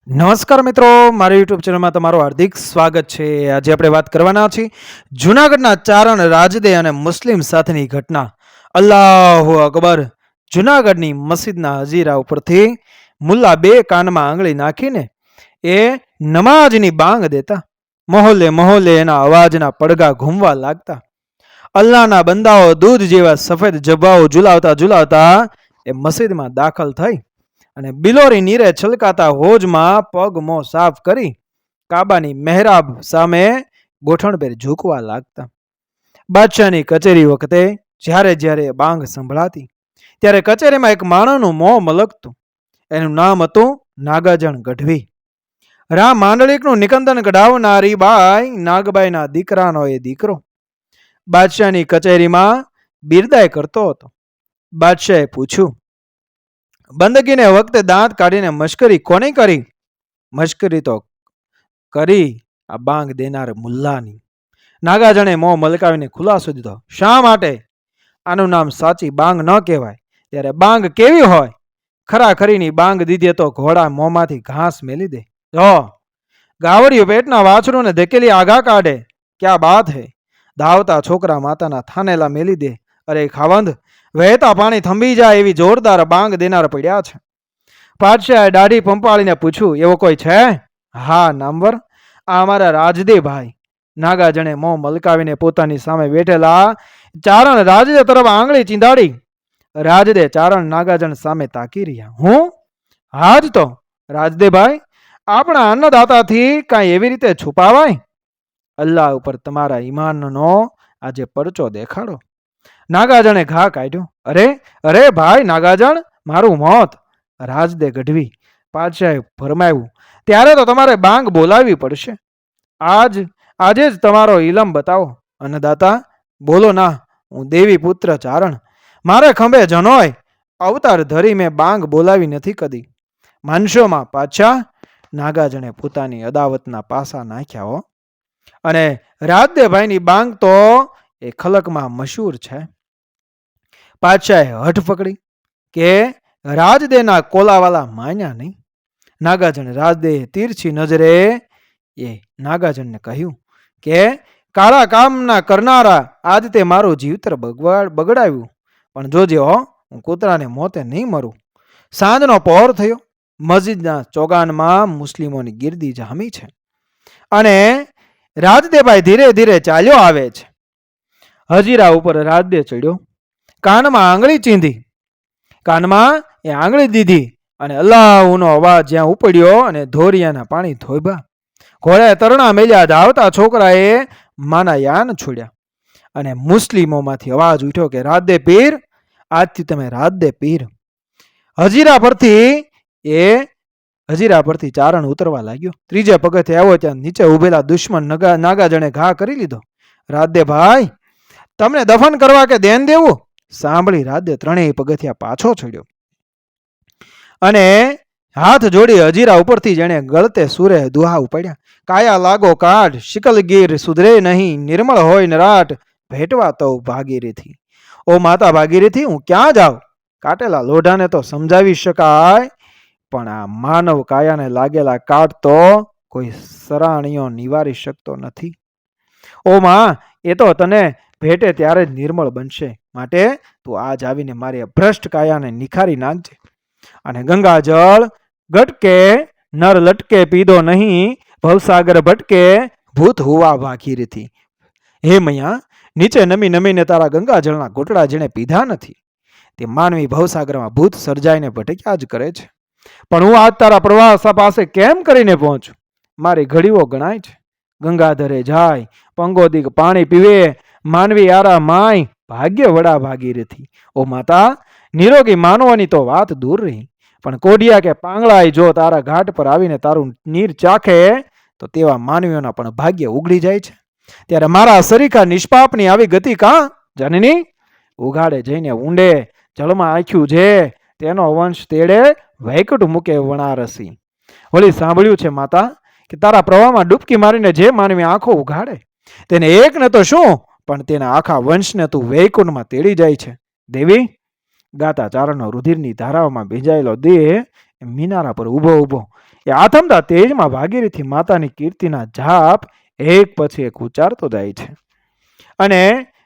નમસ્કાર મિત્રો, મારી યુટ્યુબ ચેનલમાં તમારું હાર્દિક સ્વાગત છે. આજે આપણે વાત કરવાના છીએ જૂનાગઢના ચારણ રાજદે અને મુસ્લિમ સાથેની ઘટના. અલ્લાહુ અકબર. જૂનાગઢની મસ્જિદના હજીરા ઉપરથી મુલ્લા બે કાનમાં આંગળી નાખીને એ નમાજની બાંગ દેતા. મહોલ્લે મહોલ્લે એના અવાજના પડઘા ઘૂમવા લાગતા. અલ્લાહના બંદાઓ દૂધ જેવા સફેદ જબ્બાઓ ઝુલાવતા ઝુલાવતા એ મસ્જિદમાં દાખલ થઈ અને બિલોરી નીરે છલકાતા હોજમાં પગ મોં સાફ કરી કાબાની મહેરાબ સામે ગોઠણભેર ઝૂકવા લાગતા. બાદશાહની કચેરી વખતે જ્યારે જ્યારે બાંગ સંભળાતી ત્યારે કચેરીમાં એક માણસનું મોં મલકતું. એનું નામ હતું નાગાજણ ગઢવી. રામ માંડલિકનું નિકંદન કઢાવનારી બાઈ નાગબાઈના દીકરાનો એ દીકરો બાદશાહની કચેરીમાં બિરદાય કરતો હતો. બાદશાહે પૂછ્યું, બંદગીને વખતે દાંત કાઢીને મશ્કરી કોની કરી? મશ્કરી તો કરી આ બાંગ દેનાર મુલ્લાની. નાગાજણે મોં મલકાવીને ખુલાસો દીધો. શા માટે? આનું નામ સાચી બાંગ ન કહેવાય. ત્યારે બાંગ કેવી હોય? ખરાખરીની બાંગ દીધે તો ઘોડા મોંમાંથી ઘાસ મેલી દે. જો ગાવડિયું પેટના વાછરુંને ધકેલી આગા કાઢે. ક્યાં બાત હે? ધાવતા છોકરા માતાના થાનેલા મેલી દે. અરે ખાવંદ, વહેતા પાણી થંભી જાય એવી જોરદાર બાંગ દેનાર પડ્યા છે. પાદશાહે દાઢી પંપાળીને પૂછ્યું, એવો કોઈ છે? હા નામવર, આ અમારા રાજદે ભાઈ. નાગાજણે મોં મલકાવીને પોતાની સામે બેઠેલા ચારણ રાજદે તરફ આંગળી ચીંધાડી. રાજદે ચારણ નાગાજણ સામે તાકી રહ્યા. હું? હાજ તો રાજદે ભાઈ, આપણા અન્નદાતાથી કાંઈ એવી રીતે છુપાવાય? અલ્લાહ ઉપર તમારા ઈમાનનો આજે પરચો દેખાડો. નાગાજણે ઘા કાઢ્યો. અરે અરે ભાઈ નાગાજણ, મારું મોત. રાજદે ગઢવી. પાદશાહે ફરમાવ્યું, ત્યારે તો તમારે બાંગ બોલાવવી પડશે. આજે જ તમારો ઇલમ બતાવો. અન્નદાતા બોલો ના. હું દેવી પુત્ર ચારણ, મારે ખંભે જનોય અવતાર ધરી મેં બાંગ બોલાવી નથી કદી. માનશોમાં પાછા? નાગાજણે પોતાની અદાવતના પાસા નાખ્યા હો. અને રાજદેભાઈની બાંગ તો એ ખલકમાં મશહૂર છે. પાદશાહે હઠ પકડી કે રાજદેના કોલાવાલા માન્યા નહીં. નાગાજણ રાજદે તીરછી નજરે એ નાગાજણને કહ્યું કે કાળા કામના કરનારા આજ તે મારું જીવતર બગડાવ્યું, પણ જોજે હો, હું કૂતરાને મોતે નહીં મરું. સાંજનો પહોર થયો. મસ્જિદના ચોગાનમાં મુસ્લિમોની ગીર્દી જામી છે અને રાજદેભાઈ ધીરે ધીરે ચાલ્યો આવે છે. હજીરા ઉપર રાજદે ચડ્યો. કાનમાં આંગળી ચીંધી. કાનમાં એ આંગળી દીધી અને અલ્લાહનો અવાજ જ્યાં ઉપડ્યો અને ધોરિયાના પાણી ધોબ્યા. ઘોડાએ તરણા મેલ્યા. ધાવતા છોકરાએ માના યાન છોડ્યા અને મુસ્લિમોમાંથી અવાજ ઉઠ્યો કે રાજદે પીર, આજથી તમે રાજદે પીર. હજીરા પરથી ચારણ ઉતરવા લાગ્યો. ત્રીજે પગથિયે આવ્યો ત્યાં નીચે ઉભેલા દુશ્મન નાગાજણે ઘા કરી લીધો. રાજદે ભાઈ, તમને દફન કરવા કે દેન દેવું? સાંભળી રાજદે ત્રણેય પગથિયા પાછો ચડ્યો અને હાથ જોડી હજીરા ઉપરથી જેણે ગળતે સુરે દુહા ઉપાડ્યા. કાયા લાગો કાઢ, શિકલગીર સુધરે નહીં, નિર્મળ હોય નરાટ, ભેટવા તો ભાગીરથી. ઓ માતા ભાગીરથી, હું ક્યાં જાઉં? કાટેલા લોઢાને તો સમજાવી શકાય, પણ આ માનવ કાયાને લાગેલા કાટ તો કોઈ સરાણીઓ નિવારી શકતો નથી. ઓ માં, એ તો તને ભેટે ત્યારે જ નિર્મળ બનશે. માટે તું આજ આવીને મારી ભ્રષ્ટ કાયાને નિખારી નાખજે. અને ગંગાજળ ગટકે નર લટકે પીધો નહીં, ભવસાગર ભટકે ભૂત હુવા ભાગીરથી. હે મૈયા, નીચે નમી નમીને તારા ગંગાજળના ઘોટડા જેણે પીધા નથી તે માનવી ભવસાગરમાં ભૂત સર્જાઈને ભટક્યા જ કરે છે. પણ હું આજ તારા પ્રવાસ પાસે કેમ કરીને પહોંચું? મારી ઘડીઓ ગણાય છે. ગંગાધરે જાય, પંગોદિક પાણી પીવે, માનવી આરા માય, ભાગ્ય વડા ભાગીરથી. ઓ માતા, નિરોગી માનવાની તો વાત દૂર રહી, પણ કોડિયા કે પાંગળાય જો તારા ઘાટ પર આવીને તારું નીર ચાખે તો તેવા માનવીઓના પણ ભાગ્ય ઉગડી જાય છે. ત્યારે મારા સરીખા નિષ્પાપની આવી ગતિ કાં? જનની, ઉઘાડે જઈને ઊંડે જળમાં આખ્યું છે તેનો વંશ તેડે વૈકુંઠ મૂકે વણારસી. વળી સાંભળ્યું છે માતા કે તારા પ્રવાહમાં ડૂબકી મારીને જે માનવી આંખો ઉઘાડે તેને એક ને તો શું, પણ તેના આખા વંશને તું વૈકુંઠમાં તેડી જાય છે. દેવી, ગાતા ચારણનો રુધિરની ધારાઓમાં ભીંજાયેલો દેહ મિનારા પર ઊભો ઊભો એ આથમતા તેજમાં ભાગીરથી માતાની કીર્તિના જાપ એક પછી એક ઉચ્ચારતો જાય છે. અને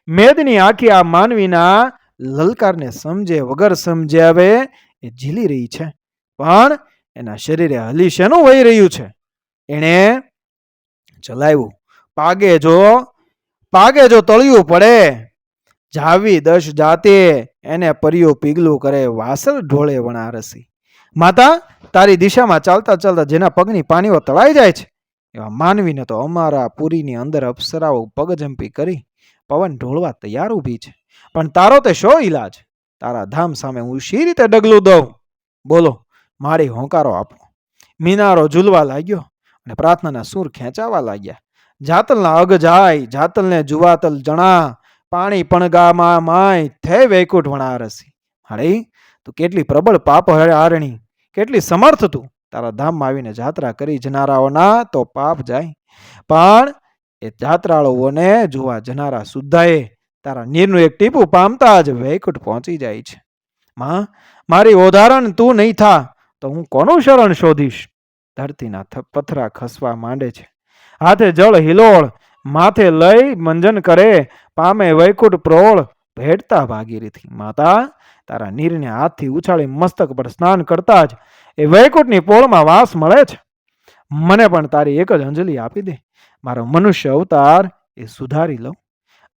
મેદની આખી આ માનવીના લલકારને સમજે વગર સમજાવે એ ઝીલી રહી છે. પણ એના શરીરે હલી શેનું વહી રહ્યું છે? એણે ચલાવ્યું. પાગે જો તળિયું પડે, જાવી દશ જાતે એને પરિયો પીગલું કરે, વાસર ઢોળે વણારસી. માતા, તારી દિશામાં ચાલતા ચાલતા જેના પગની પાનીઓ તળાઈ જાય છે, એવા માનવીને તો અમારા પુરીની અંદર અપ્સરાઓ પગજંપી કરી પવન ઢોળવા તૈયાર ઊભી છે. પણ તારો તે શો ઈલાજ? તારા ધામ સામે હું શી રીતે ડગલું દઉં? બોલો, મારી હોંકારો આપો. મિનારો ઝૂલવા લાગ્યો અને પ્રાર્થનાના સૂર ખેંચાવા લાગ્યા. જાતલના અગ જાય, જાતલને જુવાતલ જણા, પાણી પણગામાં માય થે વૈકુંઠ વણારસી. હાડી, તું કેટલી પ્રબળ પાપ હારણી, કેટલી સમર્થ તું. તારા ધામમાં આવીને જાત્રા કરી જનારાઓના તો પાપ જાય, પણ એ જાત્રાળુઓને જોવા જનારા સુદ્ધાએ તારા નીરનું એક ટીપું પામતા જ વૈકુંઠ પહોંચી જાય છે. માં, મારી ઓધારણ તું નહીં થા તો હું કોનું શરણ શોધીશ? ધરતીના પથરા ખસવા માંડે છે. હાથે જળ હિલોળ, માથે લઈ મંજન કરે, પામે વૈકુંઠ પ્રોળ, ભેટતા ભાગીરથી. માતા, તારા નીરને હાથથી ઉછાળી મસ્તક પર સ્નાન કરતા જ એ વૈકુંઠની પોળમાં વાસ મળે છે. મને પણ તારી એક જ અંજલિ આપી દે. મારો મનુષ્ય અવતાર એ સુધારી લઉં.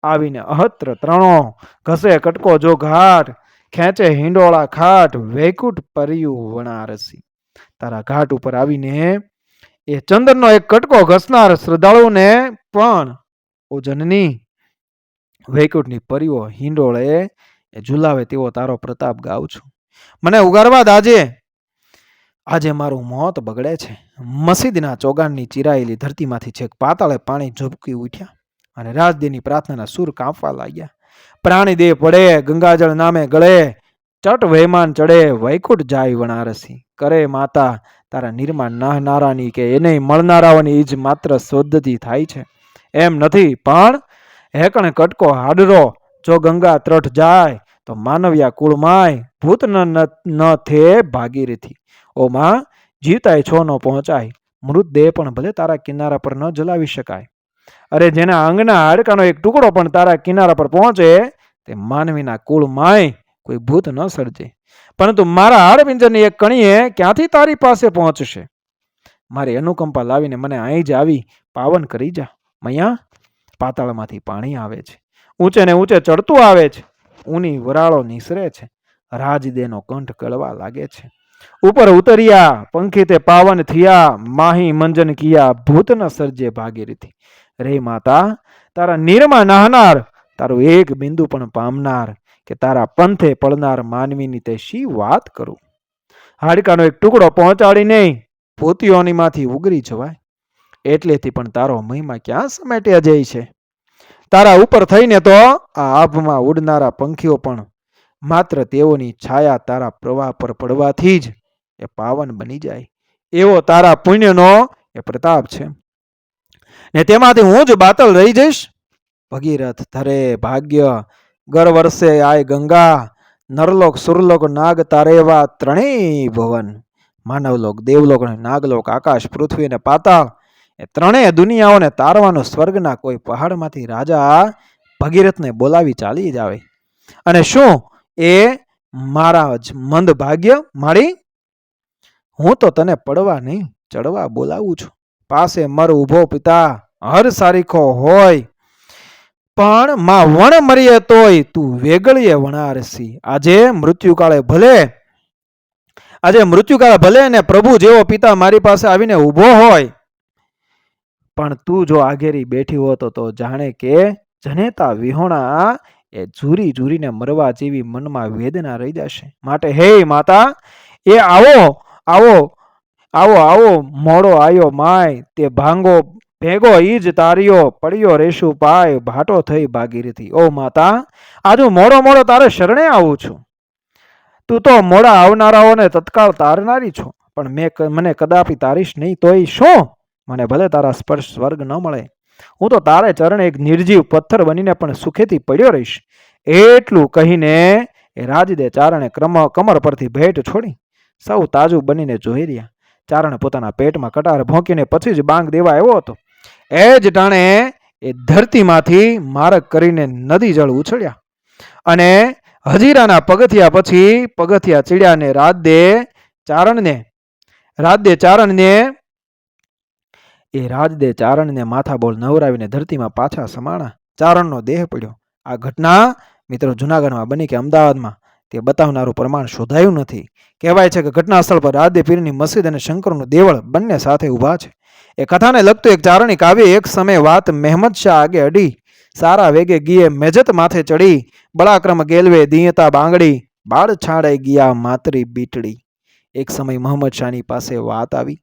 આવીને અહત્ર ત્રણો, ઘસે કટકો જો ઘાટ, ખેંચે હિંડોળા ખાટ, વૈકુંઠ પરિયું વણારસી. તારા ઘાટ ઉપર આવીને એ ચંદનનો એક કટકો ઘસનાર શ્રદ્ધાળુને પણ ઓ જનની વૈકુંઠની પરીઓ હિંડોળે એ ઝુલાવે તેવો તારો પ્રતાપ ગાઉં છું. મને ઉગારવા દાજે. આજે મારું મોત બગડે છે. મસીદના ચોગાનની ચિરાયેલી ધરતીમાંથી છેક પાતાળે પાણી ઝબકી ઉઠ્યા અને રાજદેની પ્રાર્થનાના સૂર કાંપવા લાગ્યા. પ્રાણી દેહ પડે, ગંગાજળ નામે ગળે, ચટ વહેમાન ચડે, વૈકુંઠ જાય વણારસી. કરે માતા, તારા નિર્માણ નાહનારાની કે એને મળનારાઓની જ માત્ર શોધતી થાય છે એમ નથી, પણ હેકણ કટકો હાડરો જો ગંગા ત્રઠ જાય તો માનવ્યા કુળમાય ભૂત ન થે ભાગીરથી. ઓ માં, જીવતાય છો ન પહોંચાય, મૃતદેહ પણ ભલે તારા કિનારા પર ન જલાવી શકાય. અરે, જેના અંગના હાડકાનો એક ટુકડો પણ તારા કિનારા પર પહોંચે તે માનવીના કુળમાય કોઈ ભૂત ન સર્જે, પરંતુ મારા હાડપિંજરની એક કણીએ ક્યાંથી તારી પાસે પહોંચશે? મારી અનુકંપા લાવીને મને અહીં જ આવી પાવન કરી જા. મૈયા, પાતાળમાંથી પાણી આવે છે, ઊંચે ને ઊંચે ચડતું આવે છે, ઊની વરાળો નિસરે છે, રાજદેનો કંઠ કળવા લાગે છે. ઉપર ઉતર્યા પંખી તે પાવન થયા, માહી મંજન કિયા, ભૂત ન સર્જે ભાગીરથી. રે માતા, તારા નીરમાં નાહનાર, તારું એક બિંદુ પણ પામનાર કે તારા પંથે પડનાર માનવીની તે શી વાત કરું? હાડકાનો એક ટુકડો પહોંચાડી નહીં ભૂતિઓનીમાંથી ઉગરી જવાય. એટલેથી પણ તારો મહિમા ક્યાં સમેટ્યા જાય છે? તારા ઉપર થઈને તો આ આભમાં ઉડનારા પંખીઓ પણ માત્ર તેઓની છાયા તારા પ્રવાહ પર પડવાથી જ એ પાવન બની જાય. એવો તારા પુણ્યનો એ પ્રતાપ છે, ને તેમાંથી હું જ બાતલ રહી જઈશ? ભગીરથ ધરે ભાગ્ય, ગર વર્ષે આય ગંગા, નરલોક સુરલોક નાગ તારેવા ત્રણેય ભવન. માનવલોક, દેવલોક અને નાગલોક, આકાશ, પૃથ્વી અને પાતાળ, એ ત્રણેય દુનિયાઓને તારવાનો સ્વર્ગના કોઈ પહાડમાંથી રાજા ભગીરથને બોલાવી ચાલી જ આવે. અને શું એ મારા જ મંદ ભાગ્ય મારી? હું તો તને પડવા નહીં ચડવા બોલાવું છું. પાસે મર ઉભો પિતા હર સારીખો હોય, પણ માં વણ મરીએ તોય તું વેગળીએ વણારસી. આજે મૃત્યુકાળે ભલે ને પ્રભુ જેવો પિતા મારી પાસે આવીને ઊભો હોય, પણ તું જો આગેરી બેઠી હોતો તો જાણે કે જનેતા વિહોણા એ ઝૂરી ઝૂરીને મરવા જેવી મનમાં વેદના રહી જશે. માટે હે માતા, એ આવો મોડો આયો માય, તે ભેગો ઈજ તાર્યો, પડ્યો રેશુ પાય, ભાટો થઈ ભાગીરથી. ઓ માતા, આજ હું મોડો તારે શરણે આવું છું. તું તો મોડા આવનારાઓને તત્કાળ તારનારી છો, પણ મને કદાપી તારીશ નહીં તોય શું? મને ભલે તારા સ્પર્શ સ્વર્ગ ન મળે, હું તો તારે ચરણે એક નિર્જીવ પથ્થર બનીને પણ સુખેથી પડ્યો રહીશ. એટલું કહીને એ રાજદે ચારણે કમર પરથી ભેટ છોડી સૌ તાજુ બનીને જોઈ રહ્યા. ચારણ પોતાના પેટમાં કટાર ભોંકીને પછી જ બાંગ દેવા આવ્યો હતો. એ જ ટાણે એ ધરતીમાંથી મારક કરીને નદી જળ ઉછળ્યા અને હજીરાના પગથિયા પછી પગથિયા ચીડ્યાને રાજદે ચારણને માથાબોળ નવરાવીને ધરતીમાં પાછા સમાણા. ચારણનો દેહ પડ્યો. આ ઘટના મિત્રો જુનાગઢમાં બની કે અમદાવાદમાં તે બતાવનારું પ્રમાણ શોધાયું નથી. કહેવાય છે કે ઘટના સ્થળ પર રાધે પીરની મસ્જિદ અને શંકરનું દેવળ બંને સાથે ઊભા છે. એ કથાને લગતું એક ચારણી કાવ્ય એક સમય વાત મહેમદ શાહ આગે અડી, સારા વેગે ગીએ મેજત માથે ચડી, બળાક્રમ ગેલવે દિયતા બાંગડી, બાળ છાડે ગયા માતરી બીટડી. એક સમય મોહમ્મદ શાહની પાસે વાત આવી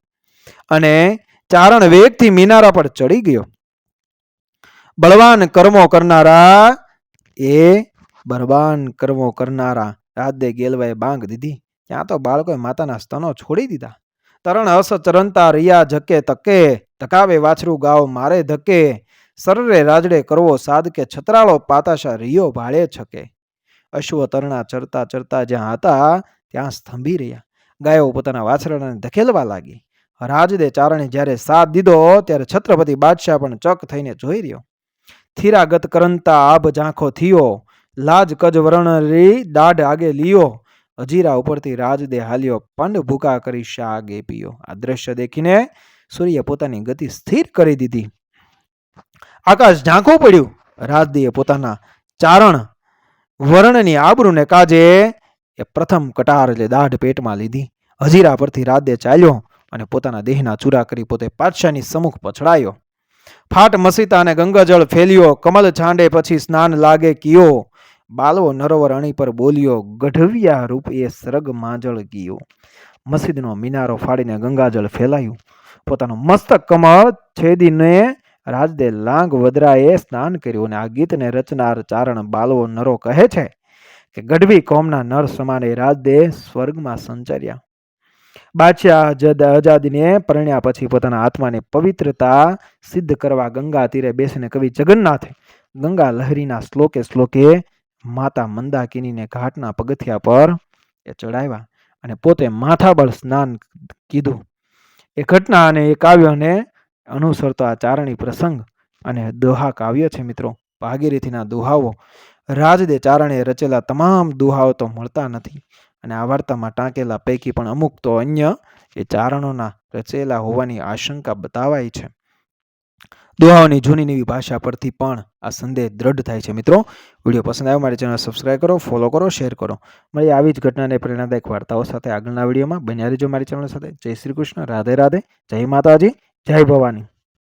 અને ચારણ વેગથી મિનારા પર ચડી ગયો. બળવાન કર્મો કરનારા રાધે ગેલવાએ બાંગ દીધી. ત્યાં તો બાળકોએ માતાના સ્તનો છોડી દીધા. તરણ હસ ચરંતા રિયા જકે તકે, ધકાવે વાછરું ગાવ મારે ધકે, સરરે રાજડે કરવો સાદકે, છતરાળો પાતાશા રિયો ભાળે છકે. અશ્વ તરણા ચરતા ચરતા જ્યાં હતા ત્યાં સ્તંભી રહ્યા. ગાયો પોતાના વાછરડાને ધકેલવા લાગી. રાજદે ચારણે જ્યારે સાથ દીધો ત્યારે છત્રપતિ બાદશાહ પણ ચક થઈને જોઈ રહ્યો. થીરાગત કરંતા આભ ઝાંખો થયો, લાજ કજ વરણરી દાઢ આગે લીયો, હજીરા ઉપરથી રાજદે હાલ્યો, પંડ ભૂકા કરી શા આગે પીયો. આ દ્રશ્ય દેખીને સૂર્ય પોતાની ગતિ સ્થિર કરી દીધી. આકાશ ઝાંખું પડ્યું. રાજદીએ પોતાના ચારણ વર્ણની આબરૂને કાજે એ પ્રથમ કટાર એટલે દાઢ પેટમાં લીધી. હજીરા પરથી રાજદે ચાલ્યો અને પોતાના દેહના ચૂરા કરી પોતે પાતશાહની સમુખ પછડાયો. ફાટ મસીતા અને ગંગાજળ ફેલ્યો, કમલ છાંડે પછી સ્નાન લાગે કિયો, બાલવો નરોવર અણી પર બોલ્યો, ગઢવિયા રૂપ એ સરગ માંજળ ગયો. મસ્જિદનો મિનારો ફાડીને ગંગાજળ ફેલાયું. પોતાનું મસ્તક કમળ છેદીને રાજદે લાંગ વદરાએ સ્નાન કર્યું. અને આ ગીતને રચનાર ચારણ બાલવો નરો કહે છે કે ગઢવી કોમના નર સમાને રાજદે સ્વર્ગમાં સંચર્યા. બાદશાહ આઝાદીને પરણ્યા પછી પોતાના આત્માની પવિત્રતા સિદ્ધ કરવા ગંગા તીરે બેસીને કવિ જગન્નાથે ગંગા લહરીના શ્લોકે શ્લોકે માતા મંદાકિનીને ઘાટના પગથિયા પર એ ચડાવ્યા અને પોતે માથાબળ સ્નાન કીધું. એ ઘટના અને એ કાવ્યને અનુસરતો આ ચારણી પ્રસંગ અને દોહા કાવ્ય છે મિત્રો. ભાગીરથીના દોહાઓ રાજદે ચારણે રચેલા તમામ દોહાઓ તો મળતા નથી અને આ વાર્તામાં ટાંકેલા પૈકી પણ અમુક તો અન્ય એ ચારણોના રચેલા હોવાની આશંકા બતાવાય છે. દોહાઓની જૂની નવી ભાષા પરથી પણ આ સંદેહ દ્રઢ થાય છે. મિત્રો વિડીયો પસંદ આવ્યો મારી ચેનલ સબસ્ક્રાઈબ કરો, ફોલો કરો, શેર કરો. મળીએ આવી જ ઘટનાને પ્રેરણાદાયક વાર્તાઓ સાથે આગળના વિડીયોમાં. બન્યા રહેજો મારી ચેનલ સાથે. જય શ્રી કૃષ્ણ, રાધે રાધે, જય માતાજી, જય ભવાની.